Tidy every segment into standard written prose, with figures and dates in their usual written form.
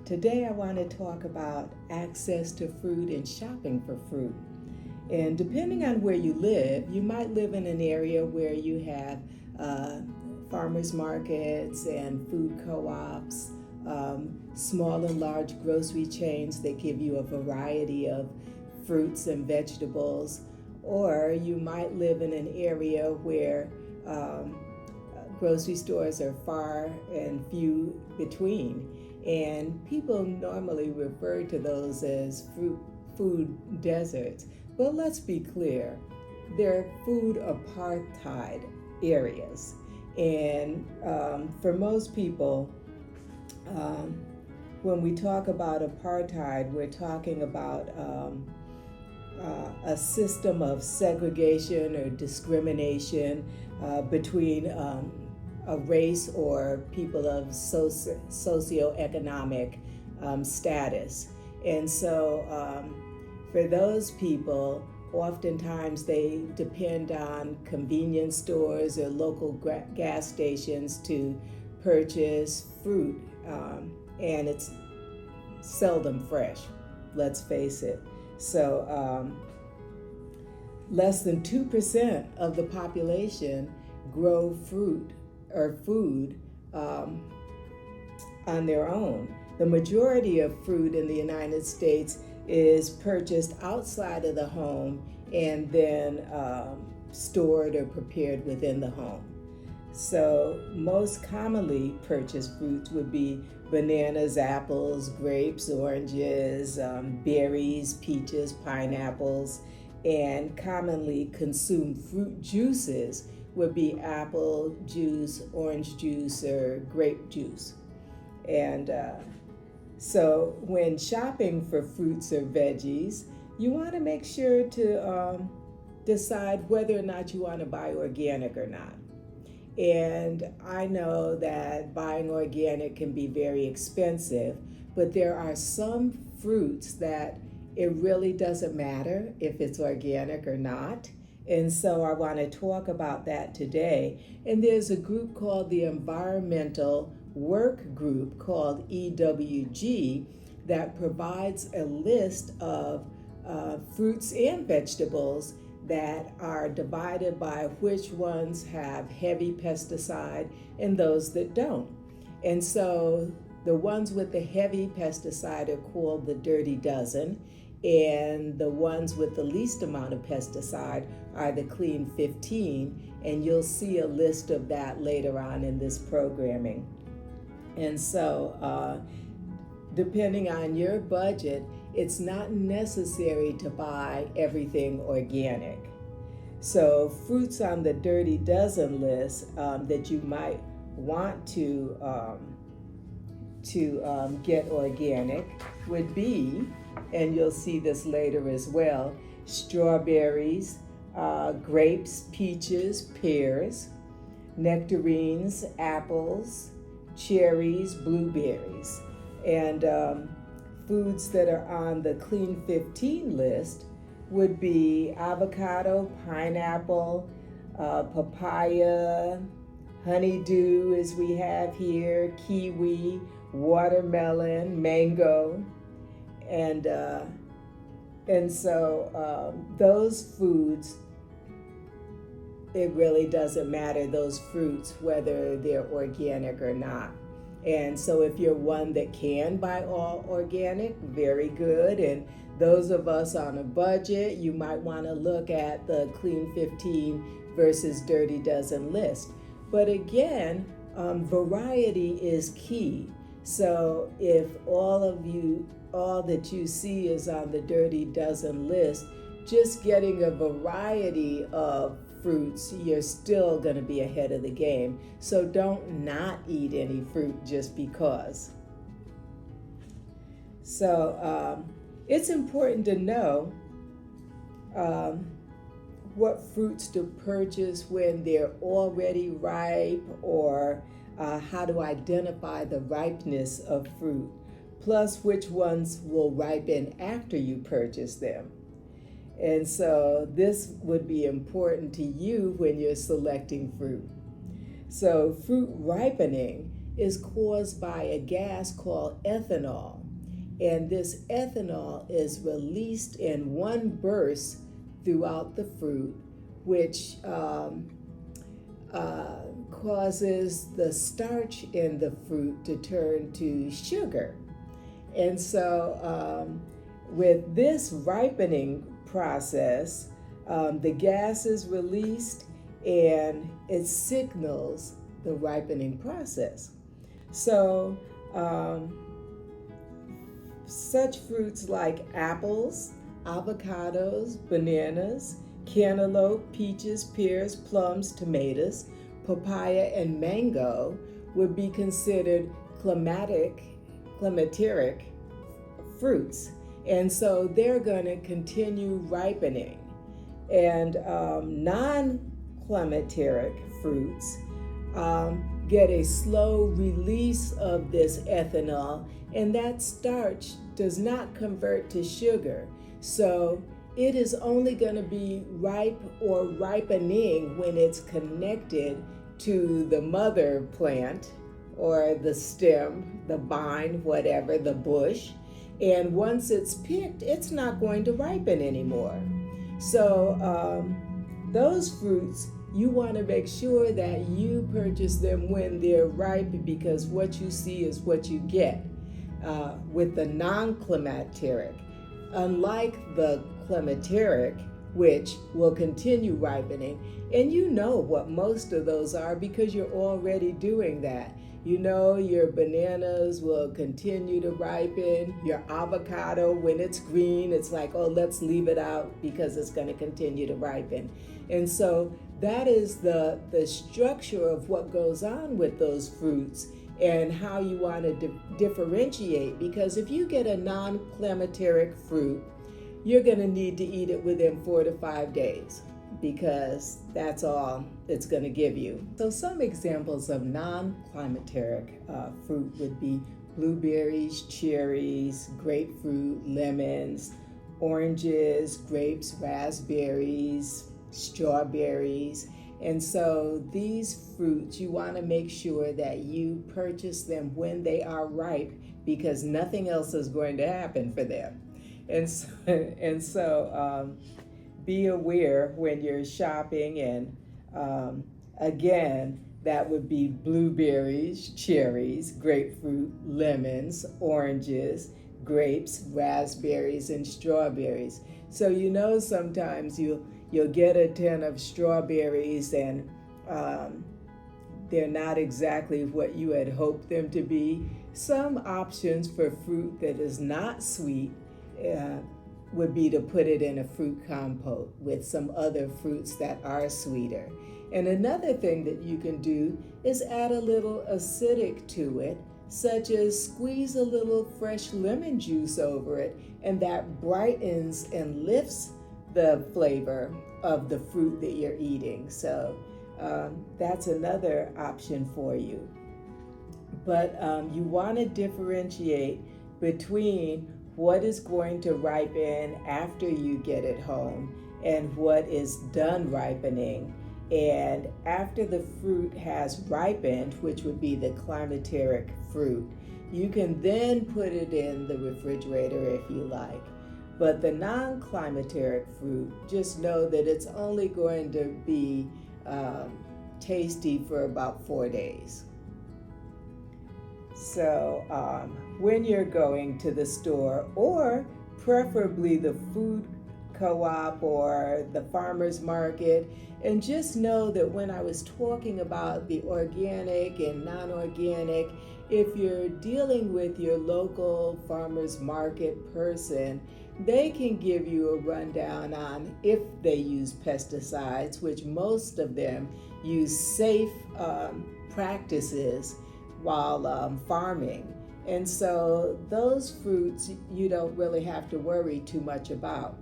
Today I want to talk about access to fruit and shopping for fruit. And depending on where you live, you might live in an area where you have farmers markets and food co-ops, small and large grocery chains that give you a variety of fruits and vegetables. Or you might live in an area where grocery stores are far and few between. And people normally refer to those as food deserts. But let's be clear, they're food apartheid areas. And for most people, when we talk about apartheid, we're talking about a system of segregation or discrimination between a race or people of socioeconomic status. And so for those people, oftentimes they depend on convenience stores or local gas stations to purchase fruit, and it's seldom fresh, let's face it. So less than 2% of the population grow fruit or food on their own. The majority of fruit in the United States is purchased outside of the home and then stored or prepared within the home. So most commonly purchased fruits would be bananas, apples, grapes, oranges, berries, peaches, pineapples, and commonly consumed fruit juices would be apple juice, orange juice, or grape juice. And so when shopping for fruits or veggies, you want to make sure to decide whether or not you want to buy organic or not. And I know that buying organic can be very expensive, but there are some fruits that it really doesn't matter if it's organic or not. And so I want to talk about that today. And there's a group called the Environmental Work Group called EWG that provides a list of fruits and vegetables that are divided by which ones have heavy pesticide and those that don't. And so the ones with the heavy pesticide are called the Dirty Dozen, and the ones with the least amount of pesticide are the Clean 15, and you'll see a list of that later on in this programming. And so depending on your budget, it's not necessary to buy everything organic. So fruits on the Dirty Dozen list that you might want to get organic would be, and you'll see this later as well, strawberries, grapes, peaches, pears, nectarines, apples, cherries, blueberries. And foods that are on the Clean 15 list would be avocado, pineapple, papaya, honeydew as we have here, kiwi, watermelon, mango, and so those foods, it really doesn't matter, those fruits, whether they're organic or not. And so if you're one that can buy all organic, very good. And those of us on a budget, you might want to look at the Clean 15 versus Dirty Dozen list. But again, variety is key. So if all that you see is on the Dirty Dozen list, just getting a variety of fruits, you're still going to be ahead of the game. So don't not eat any fruit just because. So it's important to know what fruits to purchase when they're already ripe, or how to identify the ripeness of fruit, plus which ones will ripen after you purchase them. And so this would be important to you when you're selecting fruit. So fruit ripening is caused by a gas called ethanol. And this ethanol is released in one burst throughout the fruit, which causes the starch in the fruit to turn to sugar. And so with this ripening process, the gas is released and it signals the ripening process. So such fruits like apples, avocados, bananas, cantaloupe, peaches, pears, plums, tomatoes, papaya, and mango would be considered climacteric fruits. And so they're going to continue ripening. And non-climacteric fruits get a slow release of this ethanol, and that starch does not convert to sugar. So it is only going to be ripe or ripening when it's connected to the mother plant or the stem, the vine, whatever, the bush. And once it's picked, it's not going to ripen anymore. So those fruits, you want to make sure that you purchase them when they're ripe, because what you see is what you get with the non-climacteric. Unlike the climacteric, which will continue ripening, and you know what most of those are because you're already doing that. You know your bananas will continue to ripen. Your avocado, when it's green, it's like, oh, let's leave it out because it's going to continue to ripen. And so that is the structure of what goes on with those fruits and how you want to differentiate. Because if you get a non-climacteric fruit, you're going to need to eat it within 4 to 5 days, because that's all it's going to give you. So some examples of non-climacteric fruit would be blueberries, cherries, grapefruit, lemons, oranges, grapes, raspberries, strawberries. And so these fruits, you want to make sure that you purchase them when they are ripe, because nothing else is going to happen for them. And so be aware when you're shopping, and again, that would be blueberries, cherries, grapefruit, lemons, oranges, grapes, raspberries, and strawberries. So you know sometimes you'll get a tin of strawberries and they're not exactly what you had hoped them to be. Some options for fruit that is not sweet would be to put it in a fruit compote with some other fruits that are sweeter. And another thing that you can do is add a little acidic to it, such as squeeze a little fresh lemon juice over it, and that brightens and lifts the flavor of the fruit that you're eating. So that's another option for you. But you want to differentiate between what is going to ripen after you get it home and what is done ripening. And after the fruit has ripened, which would be the climacteric fruit, you can then put it in the refrigerator if you like. But the non-climacteric fruit, just know that it's only going to be tasty for about 4 days. So when you're going to the store, or preferably the food co-op or the farmer's market, and just know that when I was talking about the organic and non-organic, if you're dealing with your local farmer's market person, they can give you a rundown on if they use pesticides, which most of them use safe practices while farming. And so those fruits you don't really have to worry too much about.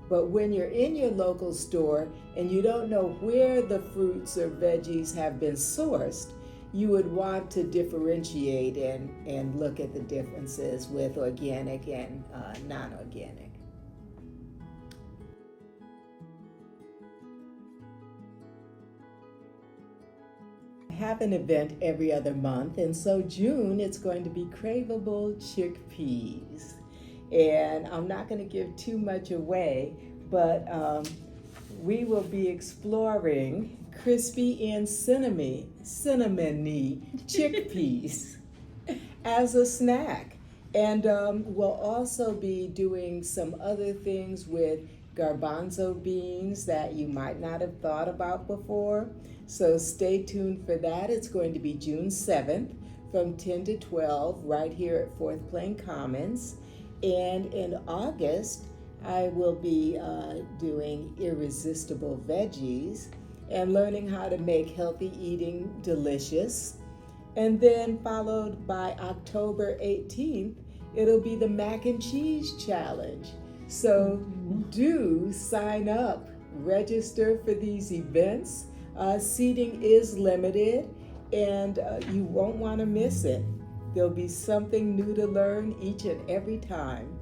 But when you're in your local store and you don't know where the fruits or veggies have been sourced, you would want to differentiate and look at the differences with organic and non-organic. have an event every other month, and so June it's going to be craveable chickpeas. And I'm not going to give too much away, but we will be exploring crispy and cinnamony chickpeas as a snack. And we'll also be doing some other things with garbanzo beans that you might not have thought about before. So stay tuned for that. It's going to be June 7th from 10 to 12 right here at Fourth Plain Commons. And in August, I will be doing irresistible veggies and learning how to make healthy eating delicious. And then followed by October 18th, it'll be the mac and cheese challenge. So do sign up, register for these events. Seating is limited, and you won't want to miss it. There'll be something new to learn each and every time.